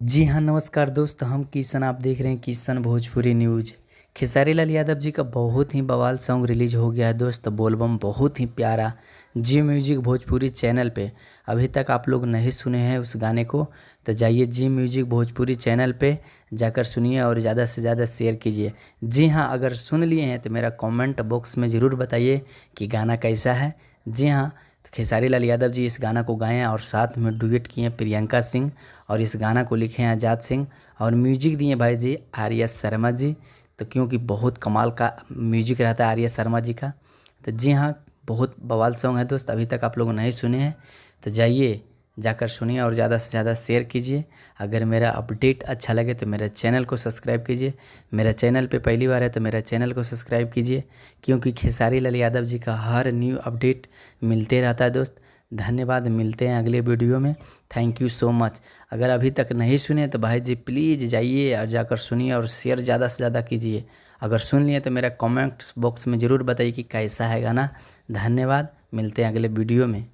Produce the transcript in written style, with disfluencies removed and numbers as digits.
जी हाँ, नमस्कार दोस्त। हम किशन, आप देख रहे हैं किशन भोजपुरी न्यूज़। खेसारी लाल यादव जी का बहुत ही बवाल सॉन्ग रिलीज हो गया है दोस्त, बोलबम। बहुत ही प्यारा जी म्यूजिक भोजपुरी चैनल पे। अभी तक आप लोग नहीं सुने हैं उस गाने को तो जाइए जी म्यूजिक भोजपुरी चैनल पे जाकर सुनिए और ज़्यादा से ज़्यादा शेयर कीजिए। जी हाँ, अगर सुन लिए हैं तो मेरा कमेंट बॉक्स में ज़रूर बताइए कि गाना कैसा है। जी हाँ, तो खेसारी लाल यादव जी इस गाना को गाए हैं और साथ में डुएट किए हैं प्रियंका सिंह, और इस गाना को लिखे हैं आजाद सिंह, और म्यूजिक दिए भाई जी आर्या शर्मा जी। तो क्योंकि बहुत कमाल का म्यूजिक रहता है आर्या शर्मा जी का। तो जी हाँ, बहुत बवाल सॉन्ग है दोस्त, अभी तक आप लोग नहीं सुने हैं तो जाइए जाकर सुनिए और ज़्यादा से ज़्यादा शेयर कीजिए। अगर मेरा अपडेट अच्छा लगे तो मेरे चैनल को सब्सक्राइब कीजिए। मेरा चैनल पे पहली बार है तो मेरा चैनल को सब्सक्राइब कीजिए, क्योंकि खेसारी लाल यादव जी का हर न्यू अपडेट मिलते रहता है दोस्त। धन्यवाद, मिलते हैं अगले वीडियो में। Thank you so much. अगर अभी तक नहीं सुने तो भाई जी प्लीज़ जाइए और जाकर सुनिए और शेयर ज़्यादा से ज़्यादा कीजिए। अगर सुन लिए तो मेरा कमेंट्स बॉक्स में ज़रूर बताइए कि कैसा है गाना। धन्यवाद, मिलते हैं अगले वीडियो में।